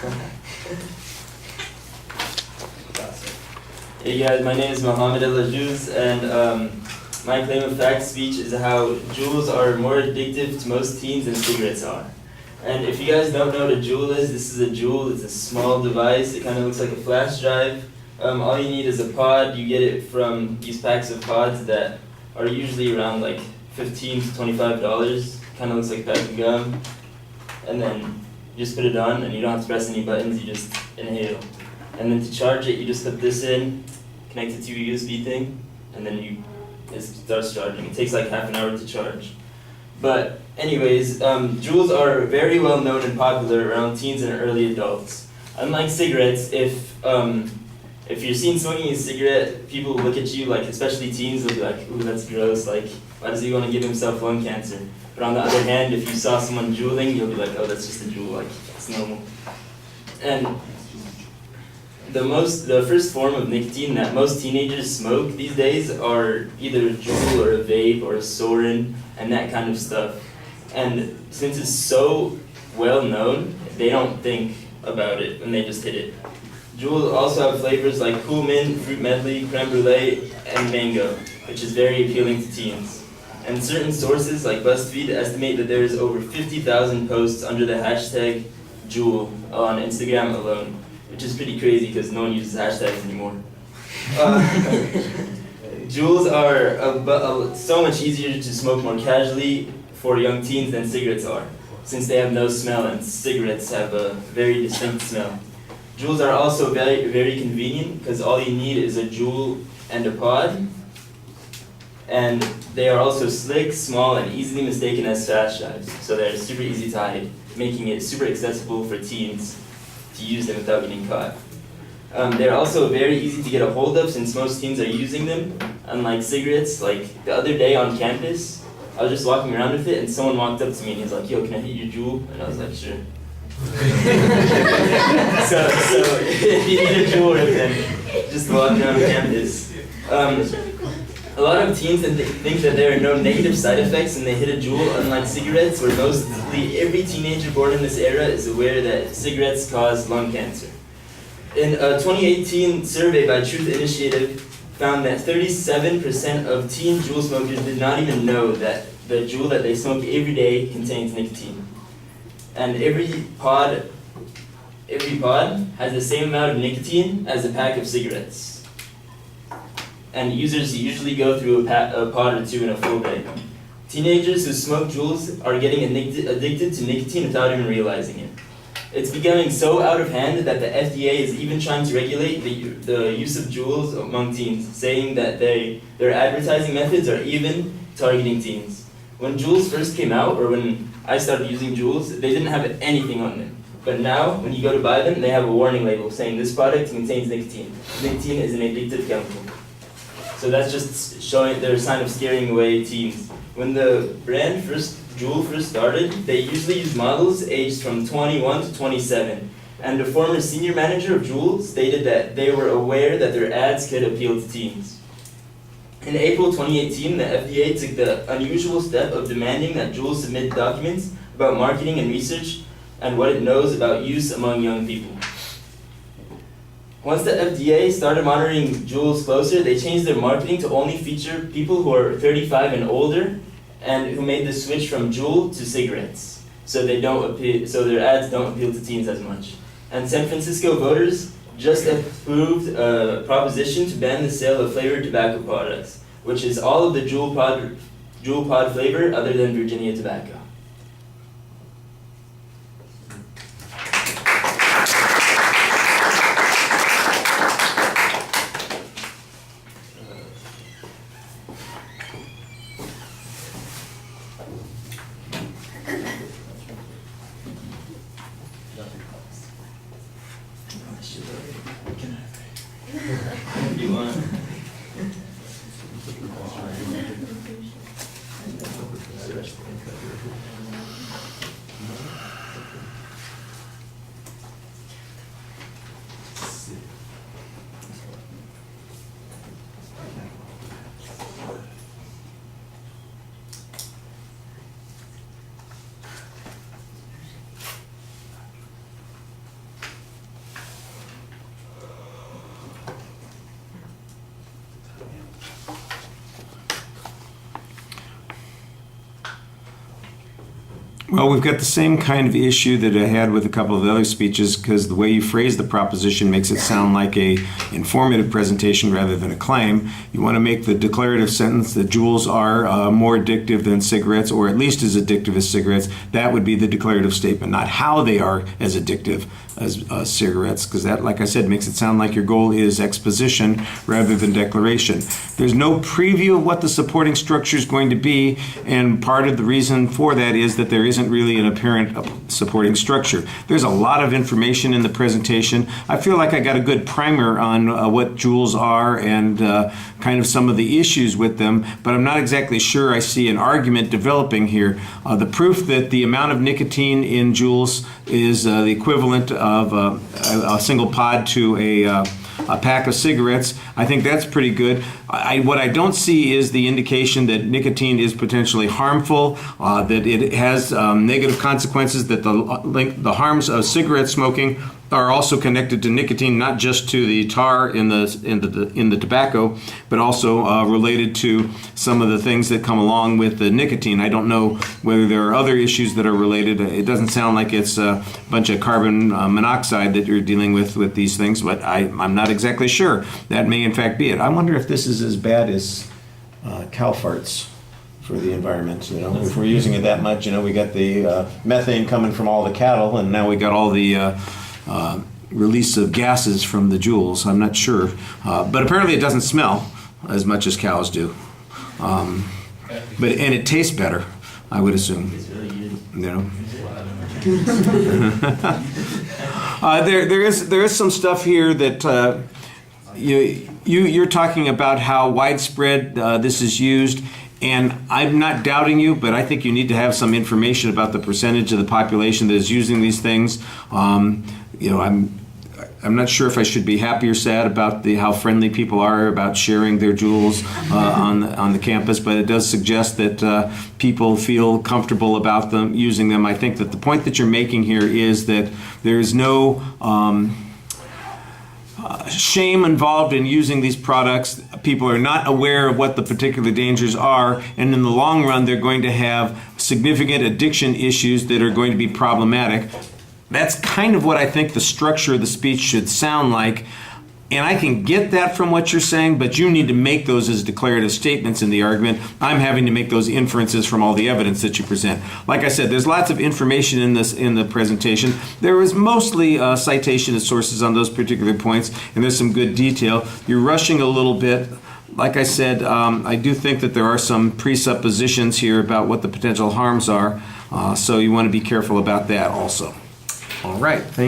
Hey guys, my name is Mohammad and my claim of fact speech is how jewels are more addictive to most teens than cigarettes are. And if you guys don't know what a jewel is, this is a jewel. It's a small device. It kind of looks like a flash drive. All you need is a pod. You get it from these packs of pods that are usually around like $15 to $25. Kind of looks like a pack of gum. And then you just put it on, and you don't have to press any buttons. You just inhale. And then to charge it, you just put this in, connect it to your USB thing, and then it starts charging. It takes like half an hour to charge. But anyways, jewels are very well known and popular around teens and early adults. Unlike cigarettes, if you're seen smoking a cigarette, people look at you like, especially teens, they'll be like, ooh, that's gross, like, why does he want to give himself lung cancer? But on the other hand, if you saw someone jeweling, you'll be like, oh, that's just a jewel, like, it's normal. And the first form of nicotine that most teenagers smoke these days are either a jewel or a vape or a Sorin and that kind of stuff. And since it's so well known, they don't think about it and they just hit it. Jewels also have flavors like cool mint, fruit medley, creme brulee, and mango, which is very appealing to teens. And certain sources like BuzzFeed estimate that there is over 50,000 posts under the hashtag Juul on Instagram alone, which is pretty crazy because no one uses hashtags anymore. Jewels are so much easier to smoke more casually for young teens than cigarettes are, since they have no smell and cigarettes have a very distinct smell. Jewels are also very, very convenient because all you need is a jewel and a pod. And they are also slick, small, and easily mistaken as flash drives, so they're super easy to hide, making it super accessible for teens to use them without getting caught. They're also very easy to get a hold of since most teens are using them, unlike cigarettes. Like the other day on campus, I was just walking around with it and someone walked up to me and he was like, yo, can I hit your jewel? And I was like, sure. so if you need a jewel, then just walk around campus. A lot of teens think that there are no negative side effects when they hit a jewel, unlike cigarettes, where mostly every teenager born in this era is aware that cigarettes cause lung cancer. In a 2018 survey by Truth Initiative found that 37% of teen jewel smokers did not even know that the jewel that they smoke every day contains nicotine. And every pod has the same amount of nicotine as a pack of cigarettes. And users usually go through a pod or two in a full day. Teenagers who smoke jewels are getting addicted to nicotine without even realizing it. It's becoming so out of hand that the FDA is even trying to regulate the use of jewels among teens, saying that their advertising methods are even targeting teens. When jewels first came out, or when I started using jewels, they didn't have anything on them. But now, when you go to buy them, they have a warning label saying this product contains nicotine. Nicotine is an addictive chemical. So that's just showing their sign of scaring away teens. When the brand Juul first started, they usually used models aged from 21 to 27. And the former senior manager of Juul stated that they were aware that their ads could appeal to teens. In April 2018, the FDA took the unusual step of demanding that Juul submit documents about marketing and research and what it knows about use among young people. Once the FDA started monitoring Juuls closer, they changed their marketing to only feature people who are 35 and older and who made the switch from Juul to cigarettes, so their ads don't appeal to teens as much. And San Francisco voters just approved a proposition to ban the sale of flavored tobacco products, which is all of the Juul pod flavor other than Virginia tobacco. You want? Well, we've got the same kind of issue that I had with a couple of the other speeches, because the way you phrase the proposition makes it sound like a informative presentation rather than a claim. You want to make the declarative sentence that jewels are more addictive than cigarettes, or at least as addictive as cigarettes. That would be the declarative statement, not how they are as addictive as cigarettes, because that, like I said, makes it sound like your goal is exposition rather than declaration. There's no preview of what the supporting structure is going to be, and part of the reason for that is that there isn't really an apparent supporting structure. There's a lot of information in the presentation. I feel like I got a good primer on what jewels are and kind of some of the issues with them, but I'm not exactly sure I see an argument developing here. The proof that the amount of nicotine in jewels is the equivalent of a single pod to a pack of cigarettes, I think that's pretty good. What I don't see is the indication that nicotine is potentially harmful, that it has negative consequences, that the harms of cigarette smoking are also connected to nicotine, not just to the tar in the tobacco, but also related to some of the things that come along with the nicotine. I don't know whether there are other issues that are related. It doesn't sound like it's a bunch of carbon monoxide that you're dealing with these things, but I'm not exactly sure. That may in fact be it. I wonder if this is as bad as cow farts for the environment. If we're using it that much, we got the methane coming from all the cattle, and now we got all the release of gases from the jewels. I'm not sure, but apparently it doesn't smell as much as cows do, and it tastes better, I would assume. There is some stuff here that you're talking about how widespread this is used. And I'm not doubting you, but I think you need to have some information about the percentage of the population that is using these things. I'm not sure if I should be happy or sad about how friendly people are about sharing their jewels on the campus, but it does suggest that people feel comfortable about them using them. I think that the point that you're making here is that there is no shame involved in using these products. People are not aware of what the particular dangers are, and in the long run they're going to have significant addiction issues that are going to be problematic. That's kind of what I think the structure of the speech should sound like, and I can get that from what you're saying, but you need to make those as declarative statements in the argument. I'm having to make those inferences from all the evidence that you present. Like I said, there's lots of information in the presentation. There is mostly citation of sources on those particular points, and there's some good detail. You're rushing a little bit. Like I said, I do think that there are some presuppositions here about what the potential harms are, so you want to be careful about that also. All right, thank you.